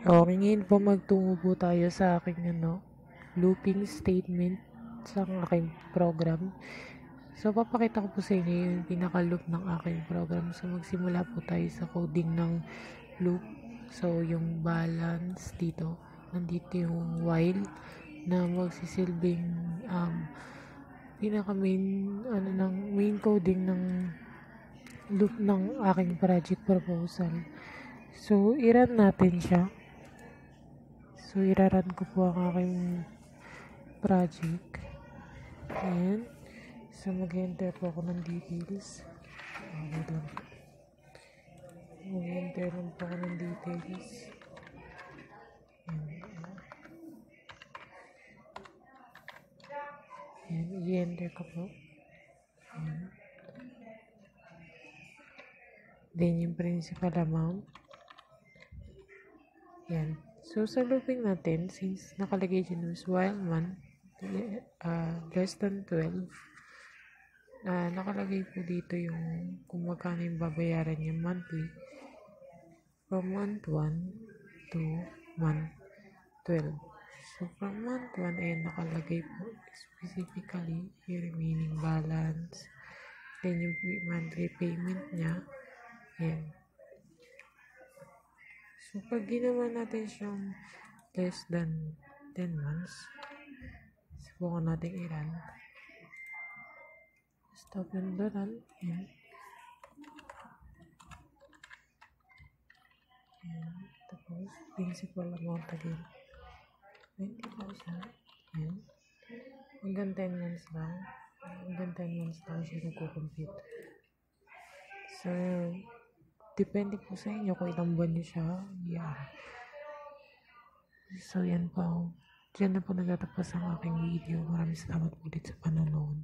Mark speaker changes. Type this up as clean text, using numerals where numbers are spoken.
Speaker 1: Okay, ngayon po magtungo po tayo sa aking looping statement sa aking program. So, papakita ko po sa inyo yung pinaka-loop ng aking program. So, magsimula po tayo sa coding ng loop. So, yung balance dito. Nandito yung while na magsisilbing main coding ng loop ng aking project proposal. So, i-run natin siya. So, iraran ko po ang aking project. Ayan. So, mag-enter po ako ng details. Mag-enter lang po ako ng details. Ayan. I-enter ko po. Ayan. Then, yung principal amount. Ayan. So, sa looping natin, since nakalagay dyan was while month, less than 12, nakalagay po dito yung kung magkano yung babayaran niya monthly from month 1 to month 12. So, from month 1 ay nakalagay po specifically yung remaining balance, then yung monthly payment niya. Ayan. So, pag ginawa natin siyang less than 10 months, subukan natin i-run. Stop yung run. Ayan. Ayan. Tapos, principal amount again. 20,000. Ayan. Hanggang 10 months lang. Hanggang 10 months lang siya nagko-compute. So, depende po sa inyo kung ilang buwan nyo siya. Yeah. So, yan po. Diyan na po natatapos ang aking video. Maraming salamat po ulit sa panonood.